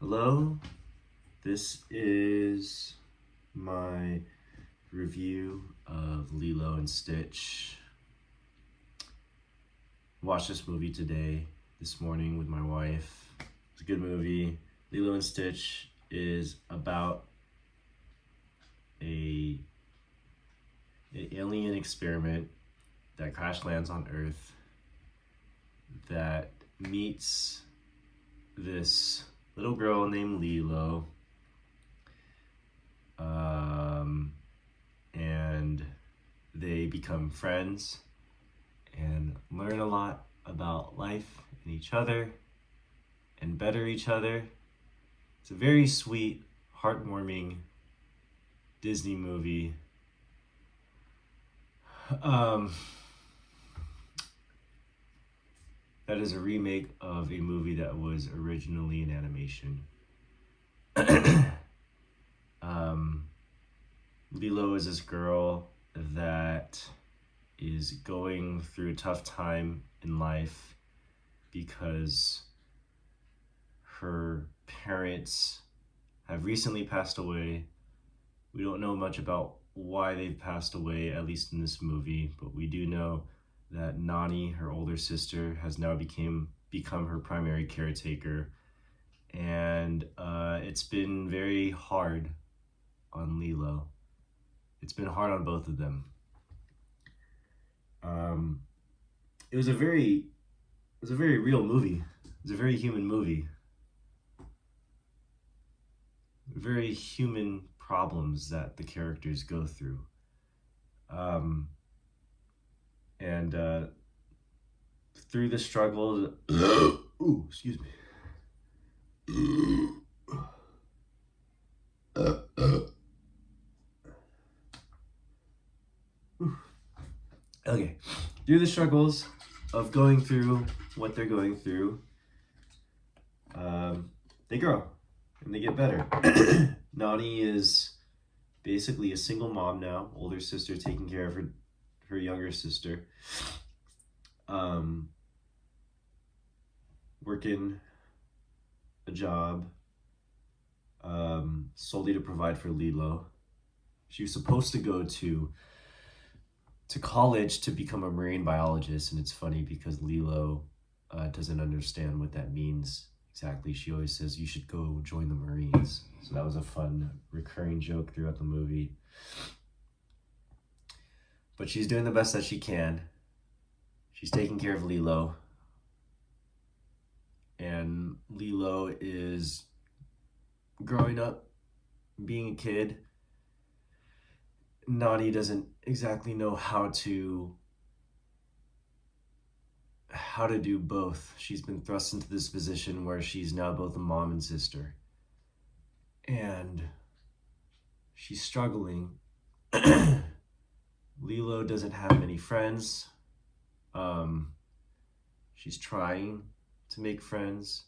Hello, this is my review of Lilo and Stitch. Watched this movie this morning with my wife. It's a good movie. Lilo and Stitch is about an alien experiment that crash lands on Earth that meets this little girl named Lilo. And they become friends and learn a lot about life and each other and better each other. It's a very sweet, heartwarming Disney movie. That is a remake of a movie that was originally an animation. Lilo is this girl that is going through a tough time in life because her parents have recently passed away. We don't know much about why they've passed away, at least in this movie, but we do know that Nani, her older sister, has now become her primary caretaker, and it's been very hard on Lilo. It's been hard on both of them. It was a very real movie. It was a very human movie. Very human problems that the characters go through. And through the struggle, ooh, excuse me. Okay, through the struggles of going through what they're going through, they grow and they get better. Nani is basically a single mom now, older sister taking care of her younger sister, working a job solely to provide for Lilo. She was supposed to go to college to become a marine biologist, and it's funny because Lilo doesn't understand what that means exactly. She always says, you should go join the Marines. So that was a fun recurring joke throughout the movie. But she's doing the best that she can. She's taking care of Lilo. And Lilo is growing up, being a kid. Nani doesn't exactly know how to do both. She's been thrust into this position where she's now both a mom and sister. And she's struggling. Lilo doesn't have many friends. She's trying to make friends.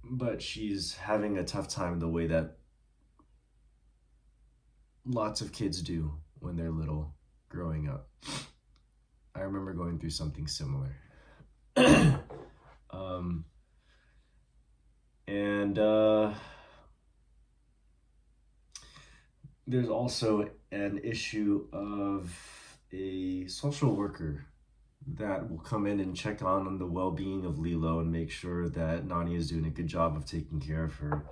But she's having a tough time the way that lots of kids do when they're little, growing up. I remember going through something similar. And there's also an issue of a social worker that will come in and check on the well-being of Lilo and make sure that Nani is doing a good job of taking care of her.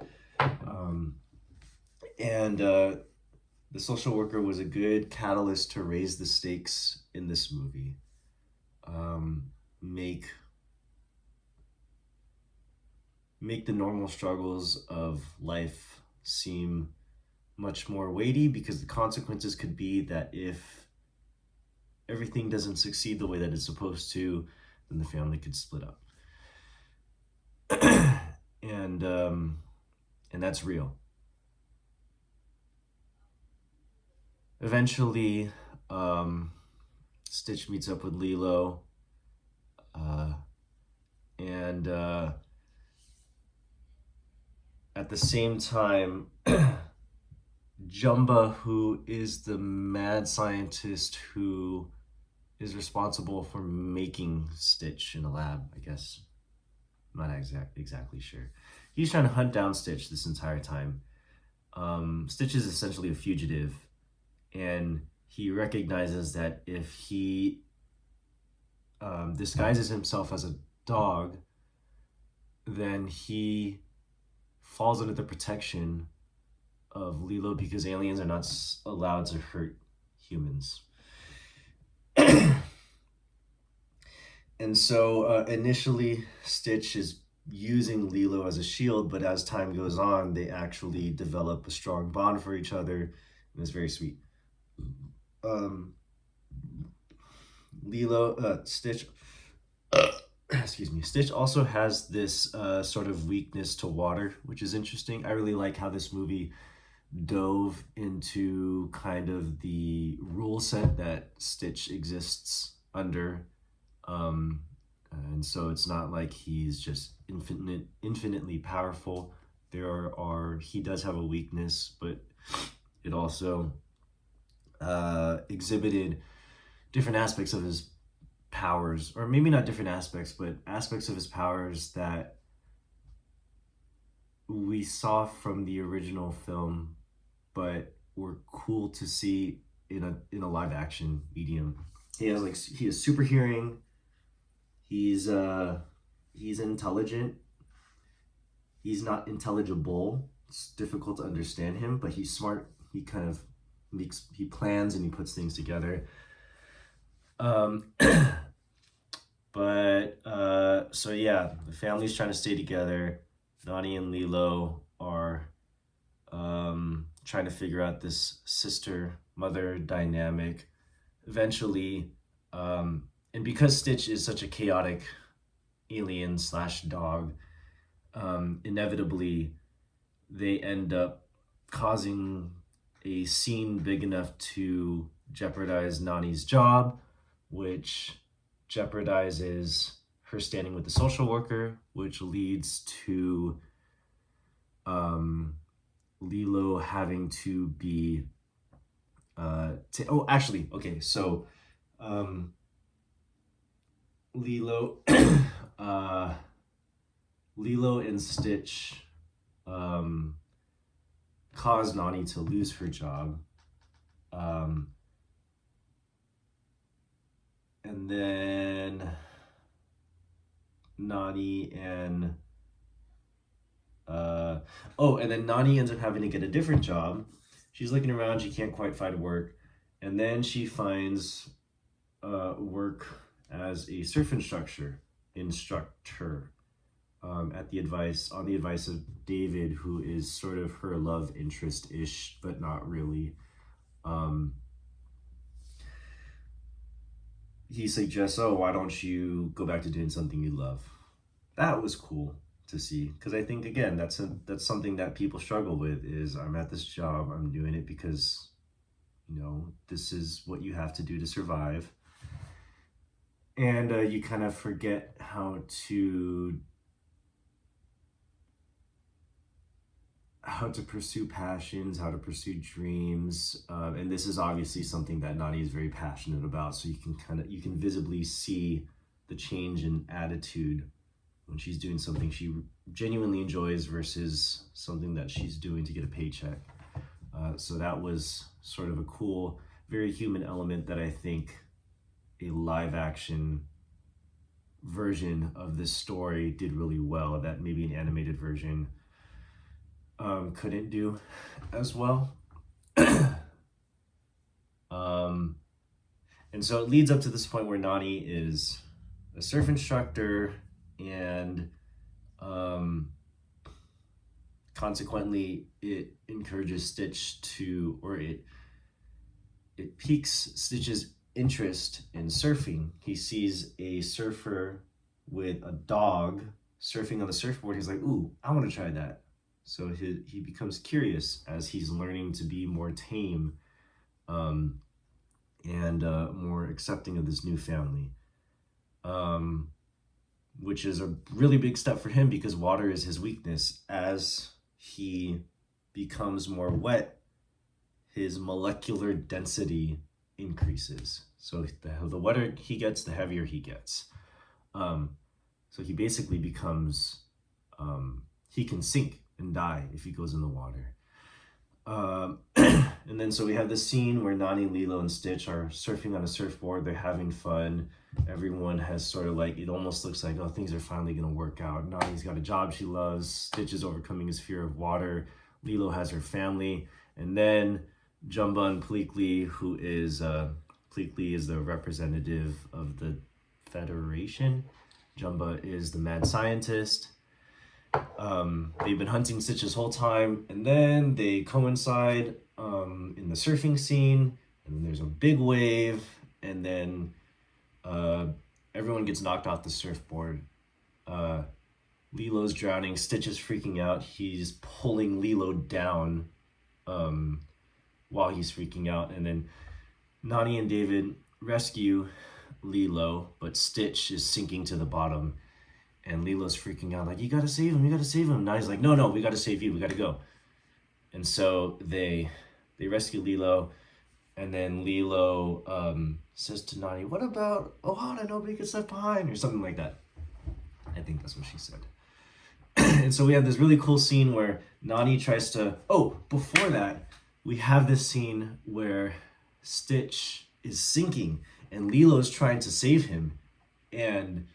The social worker was a good catalyst to raise the stakes in this movie. Make the normal struggles of life seem much more weighty, because the consequences could be that if everything doesn't succeed the way that it's supposed to, then the family could split up. And that's real. Eventually, Stitch meets up with Lilo, and at the same time, Jumba, who is the mad scientist who is responsible for making Stitch in a lab, I guess. I'm not exactly sure. He's trying to hunt down Stitch this entire time. Stitch is essentially a fugitive, and he recognizes that if he disguises himself as a dog, then he falls under the protection of Lilo because aliens are not allowed to hurt humans. And so initially, Stitch is using Lilo as a shield, but as time goes on, they actually develop a strong bond for each other, and it's very sweet. Um, Stitch, excuse me, Stitch also has this sort of weakness to water, which is interesting. I really like how this movie dove into kind of the rule set that Stitch exists under. And so it's not like he's just infinitely powerful. He does have a weakness, but it also exhibited different aspects of his powers, or maybe not different aspects, but aspects of his powers that we saw from the original film, but were cool to see in a live action medium. He has super hearing. He's intelligent. He's not intelligible. It's difficult to understand him, but he's smart. He kind of he plans and he puts things together. So yeah, the family's trying to stay together. Nani and Lilo are trying to figure out this sister-mother dynamic. Eventually, and because Stitch is such a chaotic alien slash dog, inevitably they end up causing a scene big enough to jeopardize Nani's job, which jeopardizes her standing with the social worker, which leads to Lilo having to be Lilo Lilo and Stitch cause Nani to lose her job. And then Nani and Nani ends up having to get a different job. She's looking around, she can't quite find work, and then she finds work as a surf instructor on the advice of David, who is sort of her love interest-ish, but not really. He suggests, oh, why don't you go back to doing something you love? That was cool to see, because I think, again, that's something that people struggle with, is I'm at this job, I'm doing it because, this is what you have to do to survive. And you kind of forget how to pursue passions, how to pursue dreams, and this is obviously something that Nani is very passionate about. So you can visibly see the change in attitude when she's doing something she genuinely enjoys versus something that she's doing to get a paycheck. So that was sort of a cool, very human element that I think a live action version of this story did really well, that maybe an animated version couldn't do as well. And so it leads up to this point where Nani is a surf instructor, and consequently it encourages Stitch to, or it piques Stitch's interest in surfing. He sees a surfer with a dog surfing on the surfboard. He's like, ooh, I want to try that. So he becomes curious as he's learning to be more tame and more accepting of this new family, which is a really big step for him because water is his weakness. As he becomes more wet, his molecular density increases. So the wetter he gets, the heavier he gets. So he basically becomes, he can sink and die if he goes in the water. And then so we have this scene where Nani, Lilo, and Stitch are surfing on a surfboard. They're having fun. Everyone has sort of like, it almost looks like, oh, things are finally going to work out. Nani's got a job she loves. Stitch is overcoming his fear of water. Lilo has her family. And then Jumba and Pleakley, who is, Pleakley is the representative of the Federation. Jumba is the mad scientist. They've been hunting Stitch this whole time, and then they coincide in the surfing scene, and then there's a big wave, and then everyone gets knocked off the surfboard. Lilo's drowning, Stitch is freaking out. He's pulling Lilo down while he's freaking out, and then Nani and David rescue Lilo, but Stitch is sinking to the bottom. And Lilo's freaking out, like, you gotta save him, you gotta save him. Nani's like, no, we gotta save you, we gotta go. And so they rescue Lilo, and then Lilo says to Nani, what about Ohana, nobody gets left behind, or something like that. I think that's what she said. And so we have this really cool scene where Nani tries to, before that, we have this scene where Stitch is sinking, and Lilo's trying to save him, and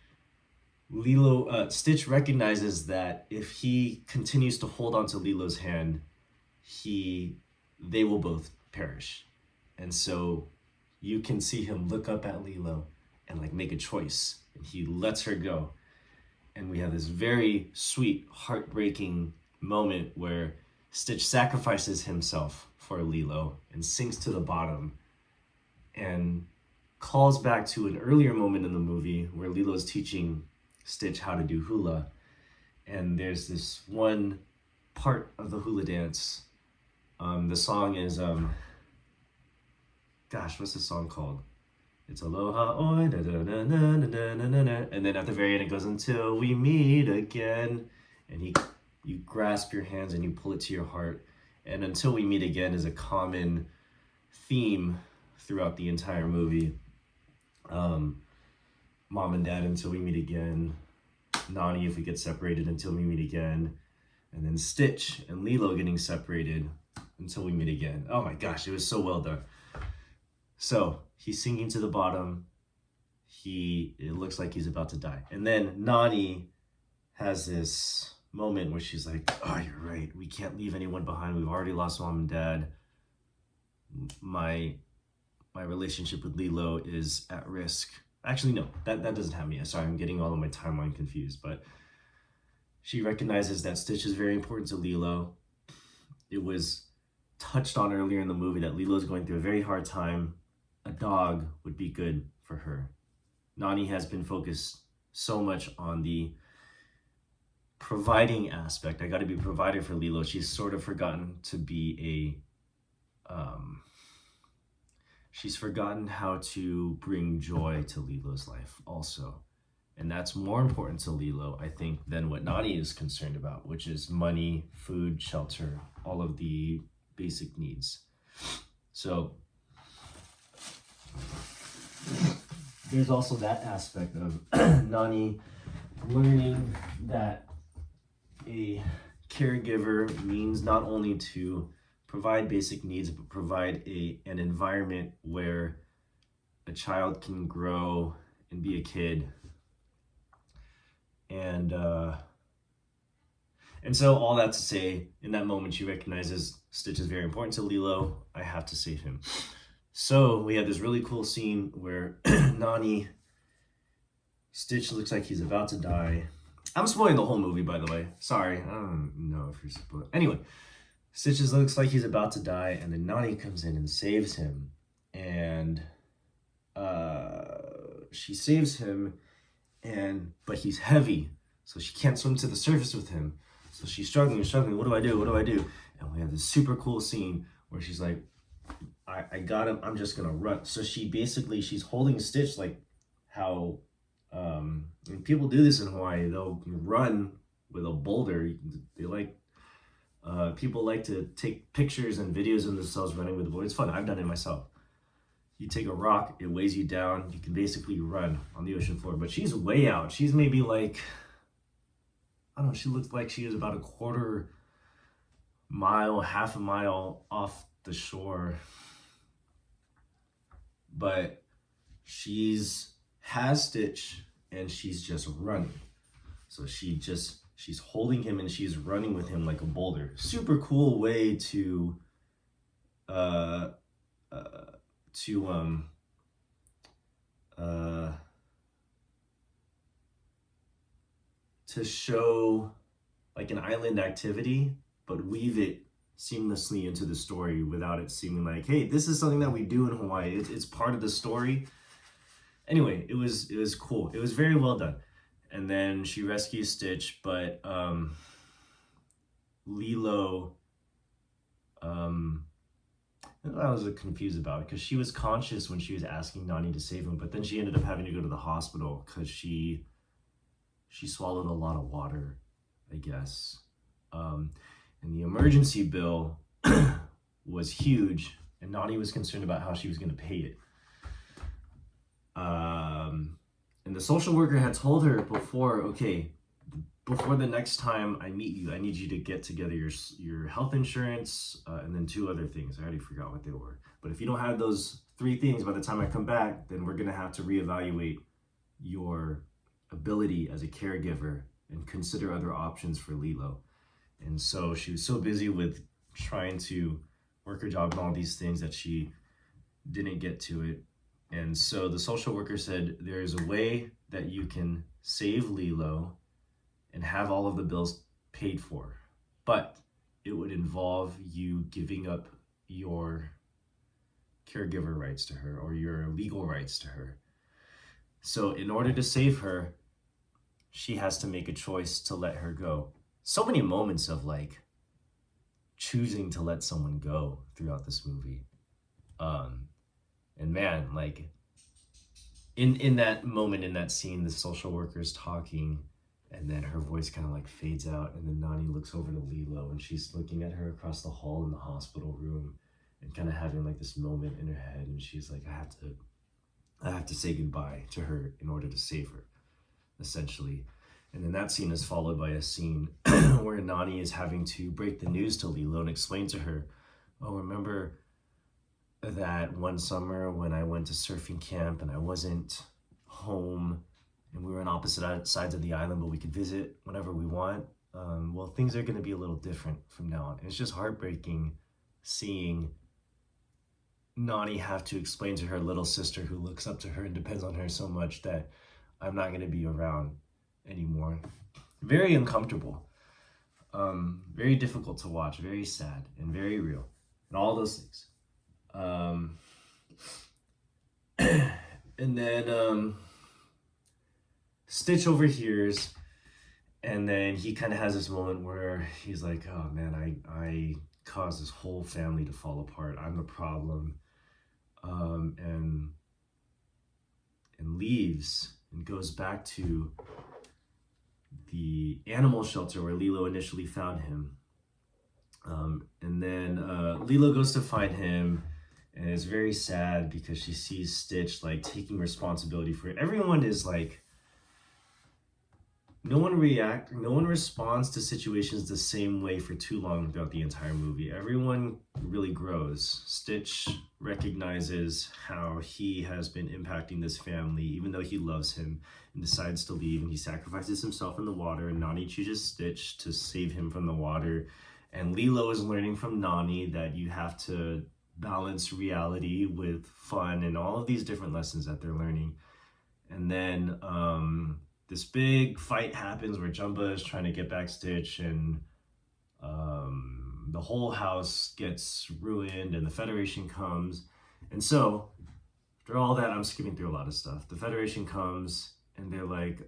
Stitch recognizes that if he continues to hold onto Lilo's hand, they will both perish. And so you can see him look up at Lilo and like make a choice, and he lets her go. And we have this very sweet, heartbreaking moment where Stitch sacrifices himself for Lilo and sinks to the bottom, and calls back to an earlier moment in the movie where Lilo's teaching Stitch how to do hula. And there's this one part of the hula dance. The song is, what's the song called? It's Aloha, oi, da da da da da da da. And then at the very end it goes, until we meet again. And you grasp your hands and you pull it to your heart. And until we meet again is a common theme throughout the entire movie. Mom and Dad, until we meet again. Nani, if we get separated, until we meet again. And then Stitch and Lilo getting separated until we meet again. Oh my gosh, it was so well done. So he's sinking to the bottom. It looks like he's about to die. And then Nani has this moment where she's like, oh, you're right. We can't leave anyone behind. We've already lost Mom and Dad. My relationship with Lilo is at risk. Actually, no, that doesn't have me. Sorry, I'm getting all of my timeline confused. But she recognizes that Stitch is very important to Lilo. It was touched on earlier in the movie that Lilo is going through a very hard time. A dog would be good for her. Nani has been focused so much on the providing aspect. I got to be a provider for Lilo. She's sort of forgotten to be she's forgotten how to bring joy to Lilo's life also. And that's more important to Lilo, I think, than what Nani is concerned about, which is money, food, shelter, all of the basic needs. So there's also that aspect of Nani learning that a caregiver means not only to provide basic needs, but provide an environment where a child can grow and be a kid. And so all that to say, in that moment, she recognizes Stitch is very important to Lilo. I have to save him. So we have this really cool scene where Stitch looks like he's about to die. I'm spoiling the whole movie, by the way. Sorry, I don't know if you're supposed. Anyway, Stitch looks like he's about to die, and then Nani comes in and saves him. And she saves him, but he's heavy, so she can't swim to the surface with him. So she's struggling. What do I do? And we have this super cool scene where she's like, I got him, I'm just gonna run. So she's holding Stitch like how and people do this in Hawaii. They'll run with a boulder. People like to take pictures and videos of themselves running with a boulder. It's fun. I've done it myself. You take a rock, it weighs you down. You can basically run on the ocean floor. But she's way out. She's maybe like, I don't know, she looks like she is about a quarter mile, half a mile off the shore. But has Stitch and she's just running. So she's holding him and she's running with him like a boulder. Super cool way to uh to to show like an island activity, but weave it seamlessly into the story without it seeming like, hey, this is something that we do in Hawaii. It's part of the story. Anyway, it was cool. It was very well done. And then she rescues Stitch, but Lilo, I was confused about it because she was conscious when she was asking Nani to save him, but then she ended up having to go to the hospital because she swallowed a lot of water, I guess. And the emergency bill was huge, and Nani was concerned about how she was going to pay it. And the social worker had told her before, okay, before the next time I meet you, I need you to get together your health insurance and then 2 other things. I already forgot what they were. But if you don't have those 3 things by the time I come back, then we're going to have to reevaluate your ability as a caregiver and consider other options for Lilo. And so she was so busy with trying to work her job and all these things that she didn't get to it. And so the social worker said, there's a way that you can save Lilo and have all of the bills paid for, but it would involve you giving up your caregiver rights to her or your legal rights to her. So in order to save her, she has to make a choice to let her go. So many moments of like choosing to let someone go throughout this movie. And man, like in that moment, in that scene, the social worker's talking and then her voice kind of like fades out and then Nani looks over to Lilo and she's looking at her across the hall in the hospital room and kind of having like this moment in her head, and she's like, I have to say goodbye to her in order to save her, essentially. And then that scene is followed by a scene where Nani is having to break the news to Lilo and explain to her, oh, remember that one summer when I went to surfing camp and I wasn't home and we were on opposite sides of the island, but we could visit whenever we want? Well, things are going to be a little different from now on. And it's just heartbreaking seeing Nani have to explain to her little sister who looks up to her and depends on her so much that I'm not going to be around anymore. Very uncomfortable. Very difficult to watch, very sad and very real, and all those things. And then Stitch overhears, and then he kind of has this moment where he's like, oh man, I caused this whole family to fall apart. I'm the problem. And leaves and goes back to the animal shelter where Lilo initially found him. And then Lilo goes to find him, and it's very sad because she sees Stitch like taking responsibility for it. Everyone is like, no one responds to situations the same way for too long throughout the entire movie. Everyone really grows. Stitch recognizes how he has been impacting this family, even though he loves him, and decides to leave, and he sacrifices himself in the water, and Nani chooses Stitch to save him from the water. And Lilo is learning from Nani that you have to balance reality with fun and all of these different lessons that they're learning. And then this big fight happens where Jumba is trying to get back Stitch, and the whole house gets ruined, and the Federation comes. And so, after all that, I'm skipping through a lot of stuff. The Federation comes, and they're like,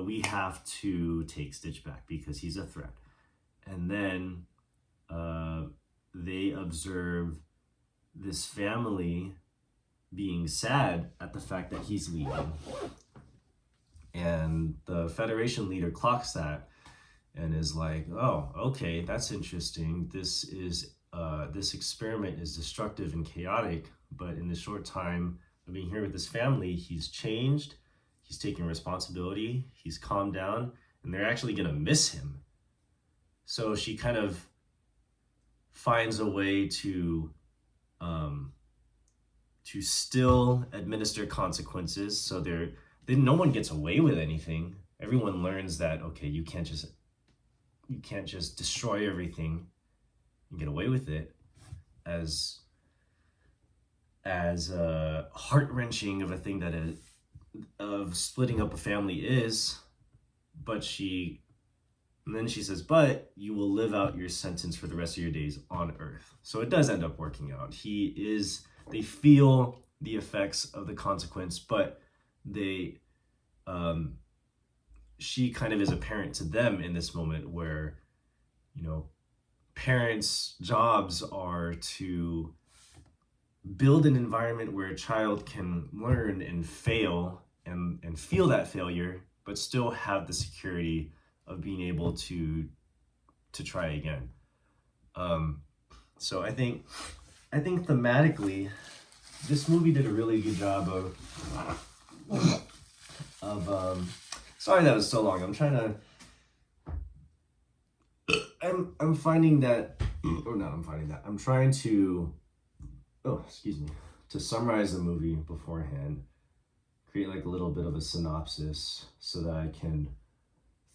we have to take Stitch back because he's a threat. And then they observe this family being sad at the fact that he's leaving. And the Federation leader clocks that and is like, oh, okay, that's interesting. This is this experiment is destructive and chaotic, but in the short time of being here with his family, he's changed, he's taking responsibility, he's calmed down, and they're actually going to miss him. So she kind of finds a way to still administer consequences. So then no one gets away with anything. Everyone learns that, okay, you can't just destroy everything and get away with it, as heart-wrenching of a thing that of splitting up a family is. And then she says, but you will live out your sentence for the rest of your days on Earth. So it does end up working out. They feel the effects of the consequence, but she kind of is a parent to them in this moment where, parents' jobs are to build an environment where a child can learn and fail and feel that failure, but still have the security of being able to try again. So I think thematically, this movie did a really good job of sorry that was so long. I'm finding that, or not, I'm trying to, to summarize the movie beforehand, create like a little bit of a synopsis so that I can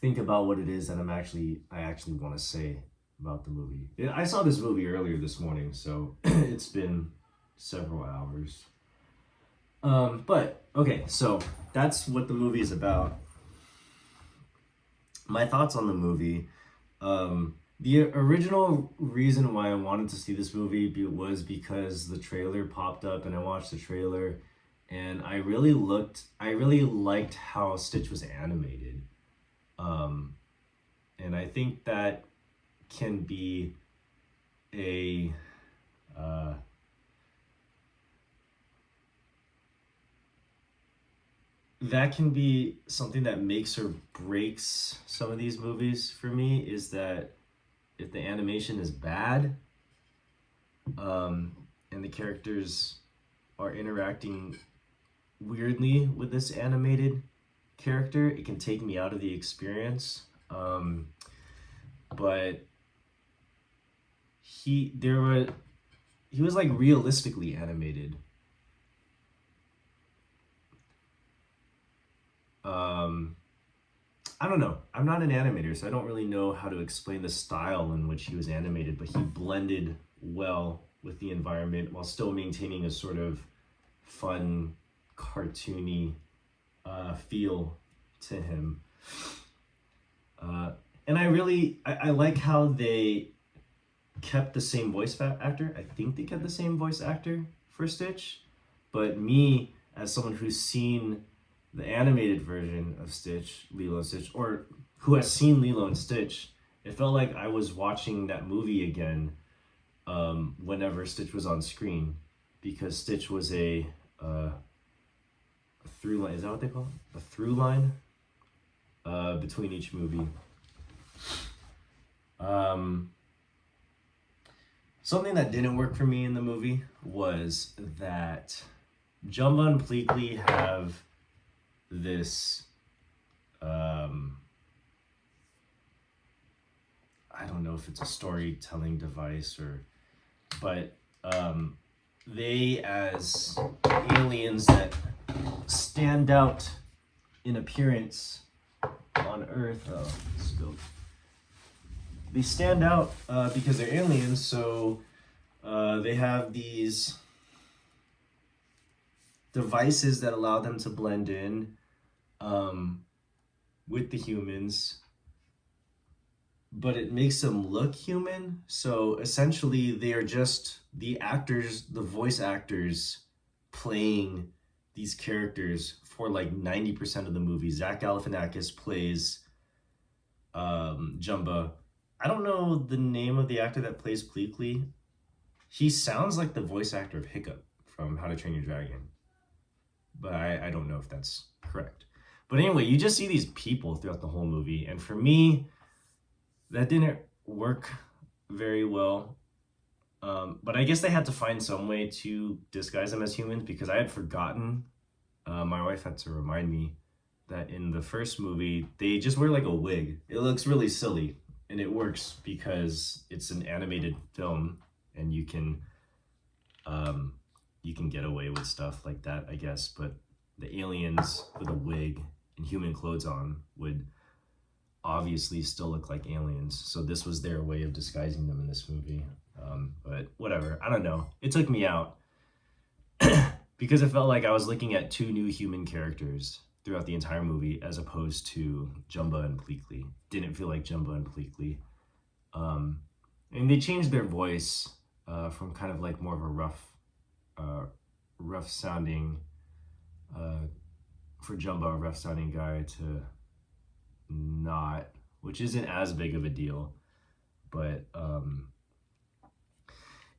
think about what it is that I actually want to say about the movie. I saw this movie earlier this morning, so it's been several hours. But okay, so that's what the movie is about. My thoughts on the movie. The original reason why I wanted to see this movie was because the trailer popped up, and I watched the trailer, and I really liked how Stitch was animated. And I think that can be something that makes or breaks some of these movies for me, is that if the animation is bad, and the characters are interacting weirdly with this animated character, it can take me out of the experience. But he was like realistically animated. I don't know. I'm not an animator, so I don't really know how to explain the style in which he was animated, but he blended well with the environment while still maintaining a sort of fun, cartoony feel to him. And I like how they kept the same voice actor. I think they kept the same voice actor for Stitch, but me, as someone who's seen the animated version of Lilo and Stitch, or who has seen Lilo and Stitch, it felt like I was watching that movie again whenever Stitch was on screen, because Stitch was a through line. Is that what they call it? A through line between each movie. Something that didn't work for me in the movie was that Jumba and Pleakley have this I don't know if it's a storytelling device but they, as aliens that stand out in appearance on Earth, they stand out because they're aliens, so they have these devices that allow them to blend in with the humans, but it makes them look human. So essentially they are just the actors, the voice actors, playing these characters for like 90% of the movie. Zach Galifianakis plays Jumba. I don't know the name of the actor that plays Pleakley. He sounds like the voice actor of Hiccup from How to Train Your Dragon, but I don't know if that's correct. But anyway, you just see these people throughout the whole movie, and for me, that didn't work very well. But I guess they had to find some way to disguise them as humans because I had forgotten. My wife had to remind me that in the first movie they just wear like a wig. It looks really silly, and it works because it's an animated film, and um, you can get away with stuff like that, I guess. But the aliens with a wig and human clothes on would obviously still look like aliens. So this was their way of disguising them in this movie. But whatever, I don't know. It took me out because it felt like I was looking at two new human characters throughout the entire movie as opposed to Jumba and Pleakley. Didn't feel like Jumba and Pleakley. Um, and they changed their voice from kind of like more of a rough sounding, uh, for Jumba, a rough sounding guy to not, which isn't as big of a deal. But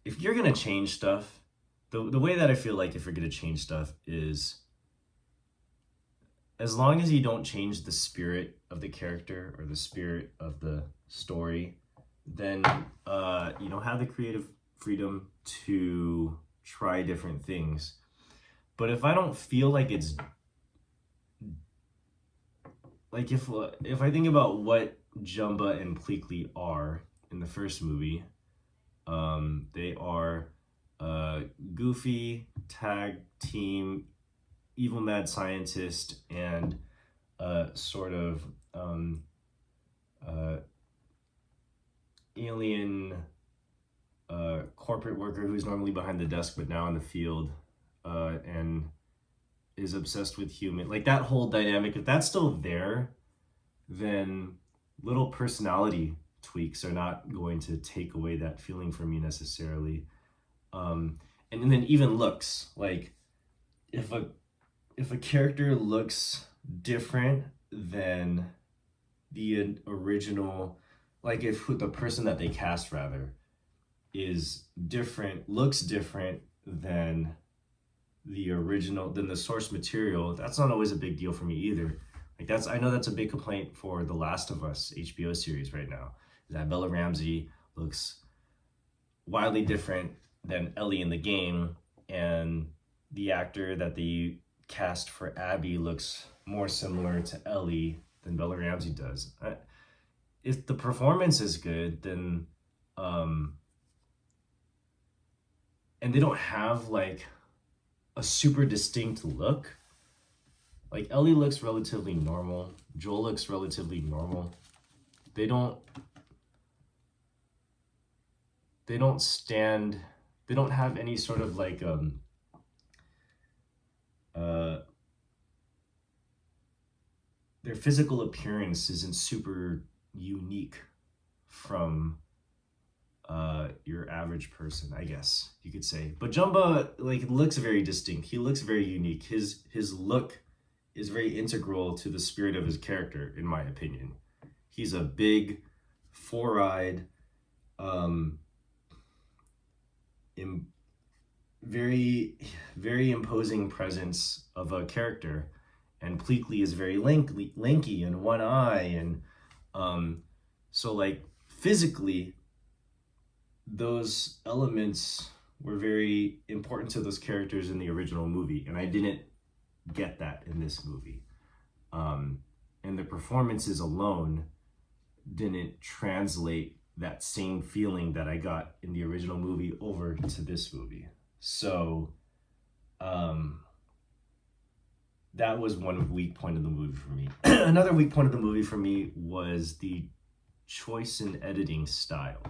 if you're gonna change stuff, the way that I feel like if you're gonna change stuff is as long as you don't change the spirit of the character or the spirit of the story, then have the creative freedom to try different things. But if I don't feel like it's like if I think about what Jumba and Pleakley are in the first movie, they are goofy tag team, evil mad scientist, and sort of alien corporate worker who's normally behind the desk but now in the field, and is obsessed with human. Like that whole dynamic, if that's still there, then little personality tweaks are not going to take away that feeling from me necessarily. And then even looks, like if a character looks different than the original, like if the person that they cast rather is different, looks different than the original, than the source material, that's not always a big deal for me either. Like I know that's a big complaint for the Last of Us HBO series right now, is that Bella Ramsey looks wildly different than Ellie in the game, and the actor that they cast for Abby looks more similar to Ellie than Bella Ramsey does. If the performance is good, then and they don't have like a super distinct look. Like Ellie looks relatively normal, Joel looks relatively normal. They don't have any sort of like their physical appearance isn't super unique from your average person, I guess you could say. But Jumba like looks very distinct. He looks very unique. His look is very integral to the spirit of his character, in my opinion. He's a big, four-eyed, very, very imposing presence of a character, and Pleakley is very lanky and one eye, and so like physically, those elements were very important to those characters in the original movie, and I didn't get that in this movie. And the performances alone didn't translate that same feeling that I got in the original movie over to this movie. So that was one weak point of the movie for me. Another weak point of the movie for me was the choice in editing style.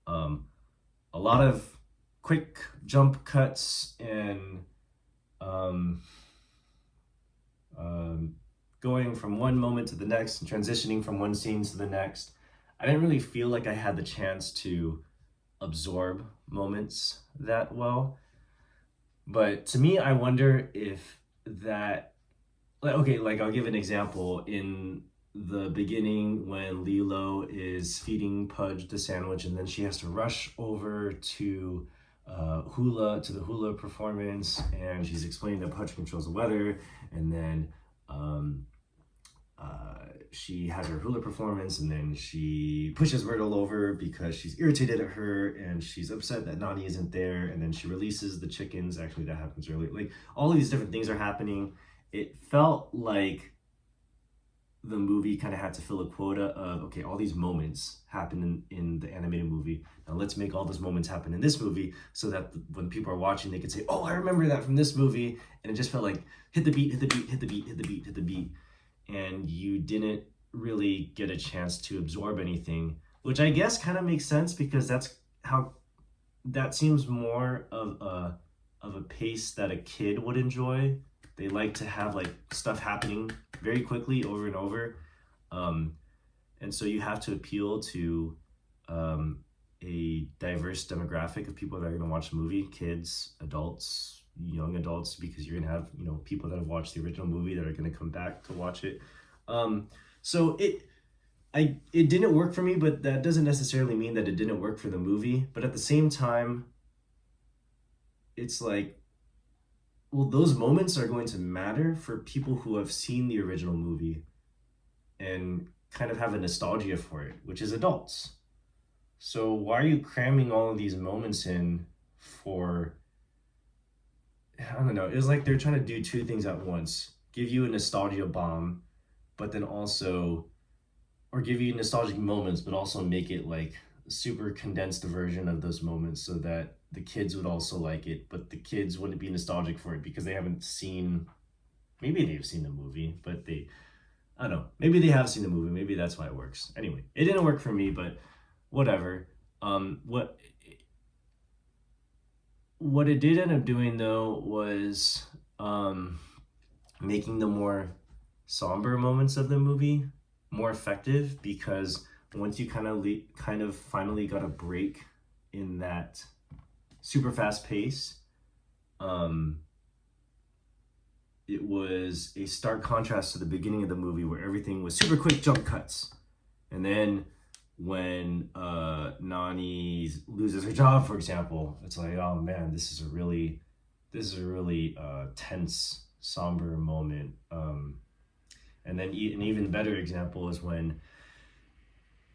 A lot of quick jump cuts and going from one moment to the next and transitioning from one scene to the next. I didn't really feel like I had the chance to absorb moments that well. But to me, I wonder if that, okay, like I'll give an example. In the beginning, when Lilo is feeding Pudge the sandwich, and then she has to rush over to the hula performance, and she's explaining that Pudge controls the weather, and then she has her hula performance, and then she pushes Myrtle over because she's irritated at her, and she's upset that Nani isn't there, and then she releases the chickens. Actually, that happens early. Like, all of these different things are happening. It felt like the movie kind of had to fill a quota of, okay, all these moments happen in the animated movie. Now let's make all those moments happen in this movie so that when people are watching, they could say, oh, I remember that from this movie. And it just felt like hit the beat, hit the beat, hit the beat, hit the beat, hit the beat. And you didn't really get a chance to absorb anything, which I guess kind of makes sense because that seems more of a pace that a kid would enjoy. They like to have like stuff happening very quickly over and over. Um, and so you have to appeal to a diverse demographic of people that are going to watch the movie, kids, adults, young adults, because you're going to have, people that have watched the original movie that are going to come back to watch it. So it didn't work for me, but that doesn't necessarily mean that it didn't work for the movie. But at the same time, it's like, well, those moments are going to matter for people who have seen the original movie and kind of have a nostalgia for it, which is adults. So why are you cramming all of these moments in for, I don't know, it was like they're trying to do two things at once. Give you a nostalgia bomb, but then also, or give you nostalgic moments, but also make it like a super condensed version of those moments so that the kids would also like it, but the kids wouldn't be nostalgic for it because they haven't seen, maybe they've seen the movie, but I don't know, maybe they have seen the movie, maybe that's why it works. Anyway, it didn't work for me, but whatever. What it did end up doing though was making the more somber moments of the movie more effective, because once you kind of finally got a break in that super fast pace, it was a stark contrast to the beginning of the movie where everything was super quick jump cuts. And then when Nani loses her job, for example, it's like, oh man, this is a really tense, somber moment. And then an even better example is when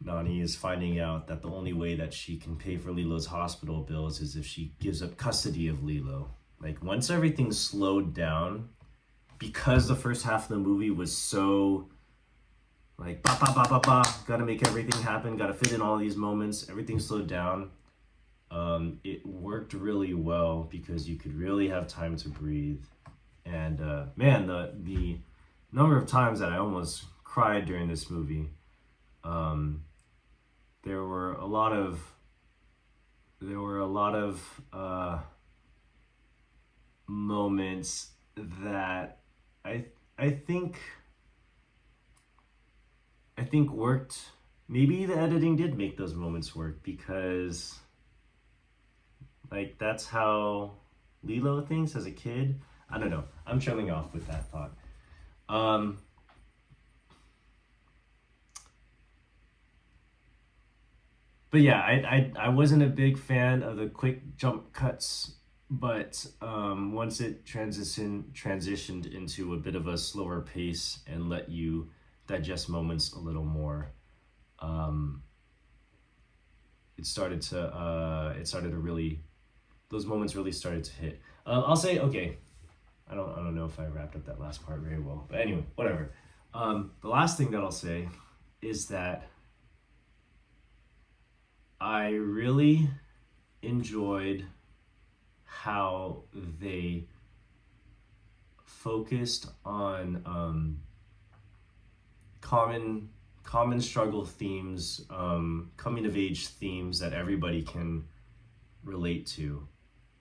Nani is finding out that the only way that she can pay for Lilo's hospital bills is if she gives up custody of Lilo. Like, once everything slowed down, because the first half of the movie was so like ba ba ba ba ba, gotta make everything happen, gotta fit in all these moments, everything slowed down. It worked really well because you could really have time to breathe. And man, the number of times that I almost cried during this movie. There were a lot of moments that I think worked. Maybe the editing did make those moments work because, like, that's how Lilo thinks as a kid. I don't know. I'm trailing off with that thought. But yeah, I wasn't a big fan of the quick jump cuts, but once it transitioned into a bit of a slower pace and let you digest moments a little more, it started to really, those moments really started to hit. I'll say, okay, I don't know if I wrapped up that last part very well, but anyway, whatever. The last thing that I'll say is that I really enjoyed how they focused on common struggle themes, coming of age themes that everybody can relate to.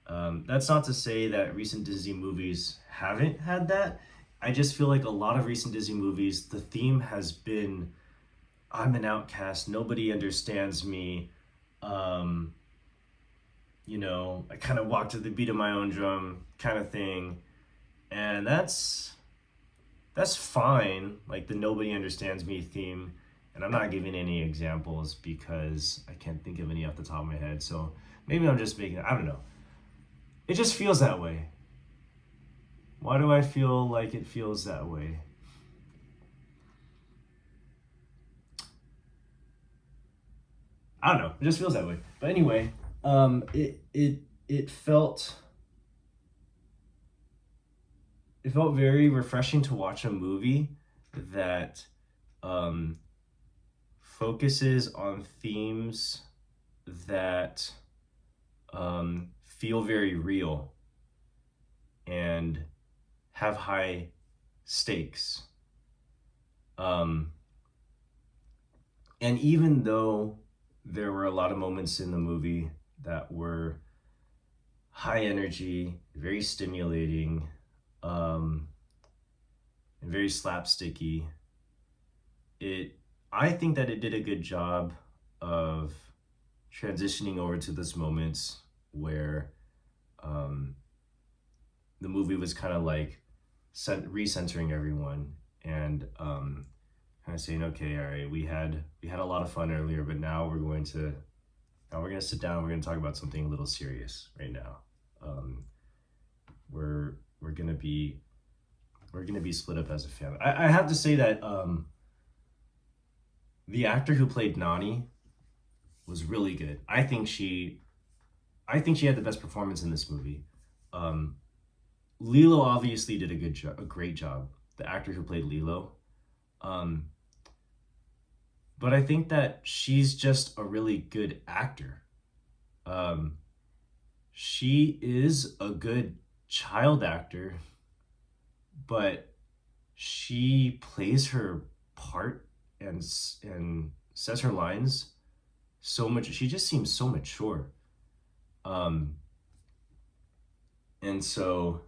That's not to say that recent Disney movies haven't had that. I just feel like a lot of recent Disney movies, the theme has been, I'm an outcast, nobody understands me. I kind of walk to the beat of my own drum kind of thing. And that's fine, like the nobody understands me theme. And I'm not giving any examples because I can't think of any off the top of my head. So maybe I'm just making, I don't know. It just feels that way. Why do I feel like it feels that way? I don't know. It just feels that way. But anyway, it felt very refreshing to watch a movie that um, focuses on themes that feel very real and have high stakes. Um, and even though there were a lot of moments in the movie that were high energy, very stimulating, um, and very slapsticky, it I think that it did a good job of transitioning over to those moments where um, the movie was kind of like recentering everyone and kind of saying, okay, all right, we had a lot of fun earlier, but now we're going to sit down. We're going to talk about something a little serious right now. Um, we're going to be split up as a family. I have to say that the actor who played Nani was really good. I think she had the best performance in this movie. Um, Lilo obviously did a great job. The actor who played Lilo, um, but I think that she's just a really good actor. Um, she is a good child actor, but she plays her part and says her lines so much. She just seems so mature. Um, and so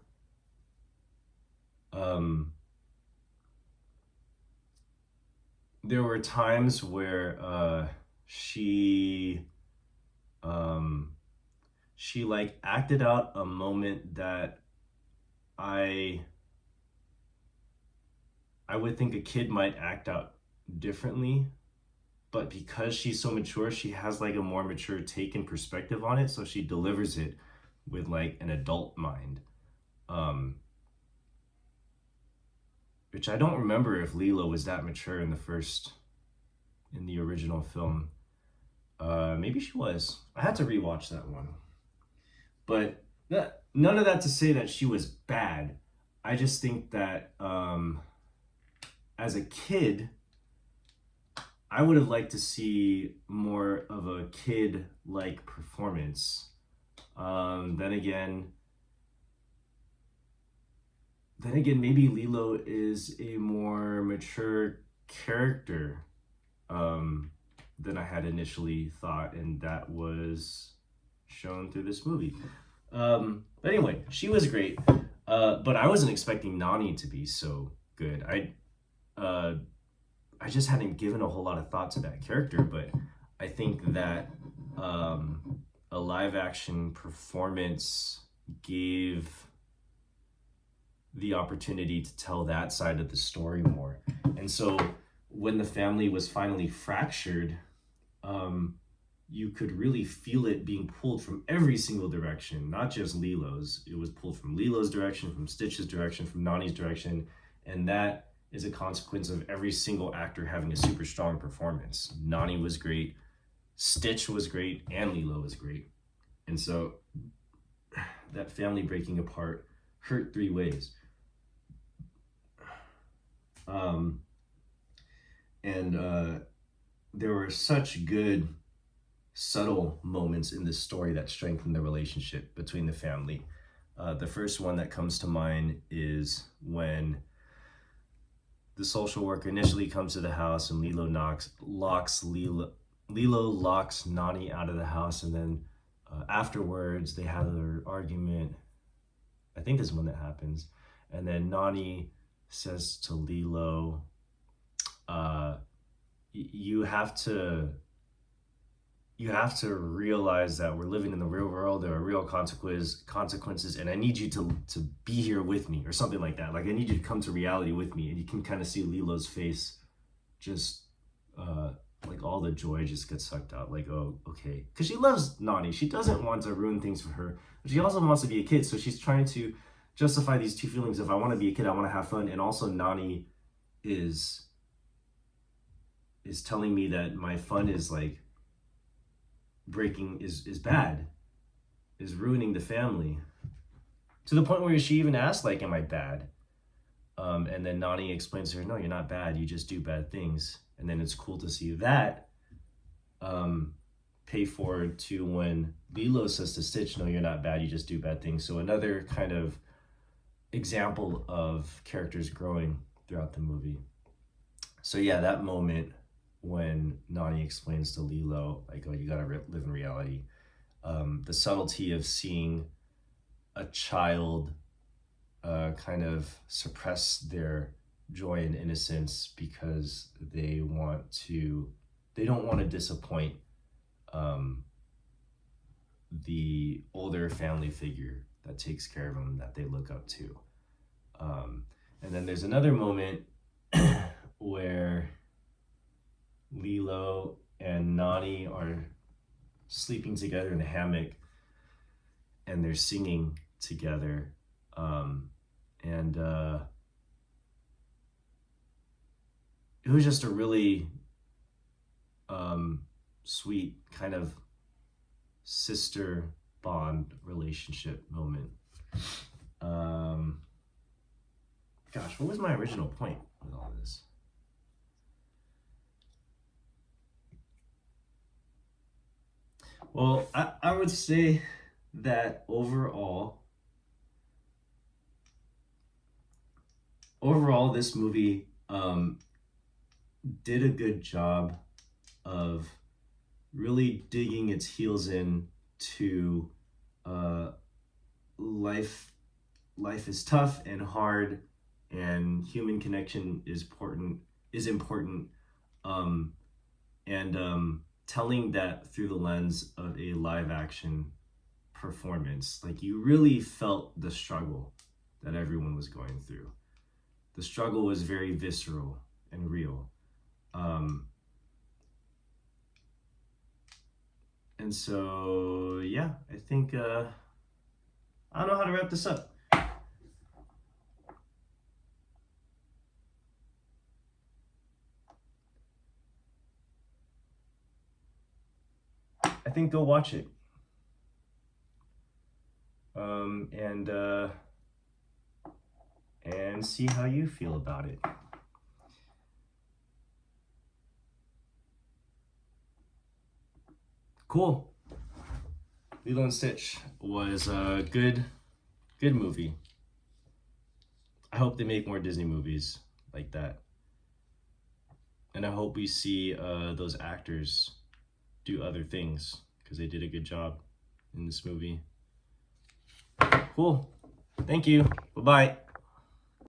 um, there were times where um, she like acted out a moment that I I would think a kid might act out differently, but because she's so mature, she has like a more mature take and perspective on it, so she delivers it with like an adult mind. Um, which I don't remember if Lilo was that mature in the original film. Maybe she was. I had to rewatch that one. But none of that to say that she was bad. I just think that as a kid, I would have liked to see more of a kid like performance. Then again, maybe Lilo is a more mature character um, than I had initially thought, and that was shown through this movie. But anyway, she was great, but I wasn't expecting Nani to be so good. Uh, I just hadn't given a whole lot of thought to that character, but I think that a live action performance gave the opportunity to tell that side of the story more. And so when the family was finally fractured, you could really feel it being pulled from every single direction, not just Lilo's. It was pulled from Lilo's direction, from Stitch's direction, from Nani's direction, and that is a consequence of every single actor having a super strong performance. Nani was great, Stitch was great, and Lilo was great. And so that family breaking apart hurt three ways. Um, and there were such good, subtle moments in this story that strengthened the relationship between the family. The first one that comes to mind is when the social worker initially comes to the house and Lilo locks Nani out of the house, and then afterwards they have their argument. I think this is when that happens, and then Nani says to Lilo, "You have to realize that we're living in the real world. There are real consequences, and I need you to be here with me," or something like that. Like, I need you to come to reality with me. And you can kind of see Lilo's face, just like all the joy just gets sucked out. Like, oh, okay, because she loves Nani. She doesn't want to ruin things for her, but she also wants to be a kid. So she's trying to justify these two feelings of, I want to be a kid, I want to have fun, and also Nani is telling me that my fun is like breaking is bad, is ruining the family. To the point where she even asked, like, am I bad? And then Nani explains to her, no, you're not bad. You just do bad things. And then it's cool to see that pay forward to when Lilo says to Stitch, no, you're not bad. You just do bad things. So another kind of example of characters growing throughout the movie. So yeah, that moment when Nani explains to Lilo, like, oh, you gotta live in reality. The subtlety of seeing a child kind of suppress their joy and innocence because they don't want to disappoint the older family figure that takes care of them, that they look up to. And then there's another moment where Lilo and Nani are sleeping together in a hammock and they're singing together. And it was just a really sweet kind of sister bond relationship moment. Gosh, what was my original point with all this? Well, I would say that overall, this movie did a good job of really digging its heels in to life. Life is tough and hard, and human connection is important. And telling that through the lens of a live action performance, like, you really felt the struggle that everyone was going through. The struggle was very visceral and real. And so, yeah, I think, I don't know how to wrap this up. I think go watch it. And see how you feel about it. Cool. Lilo and Stitch was a good movie. I hope they make more Disney movies like that. And I hope we see those actors do other things, because they did a good job in this movie. Cool. Thank you. Bye-bye.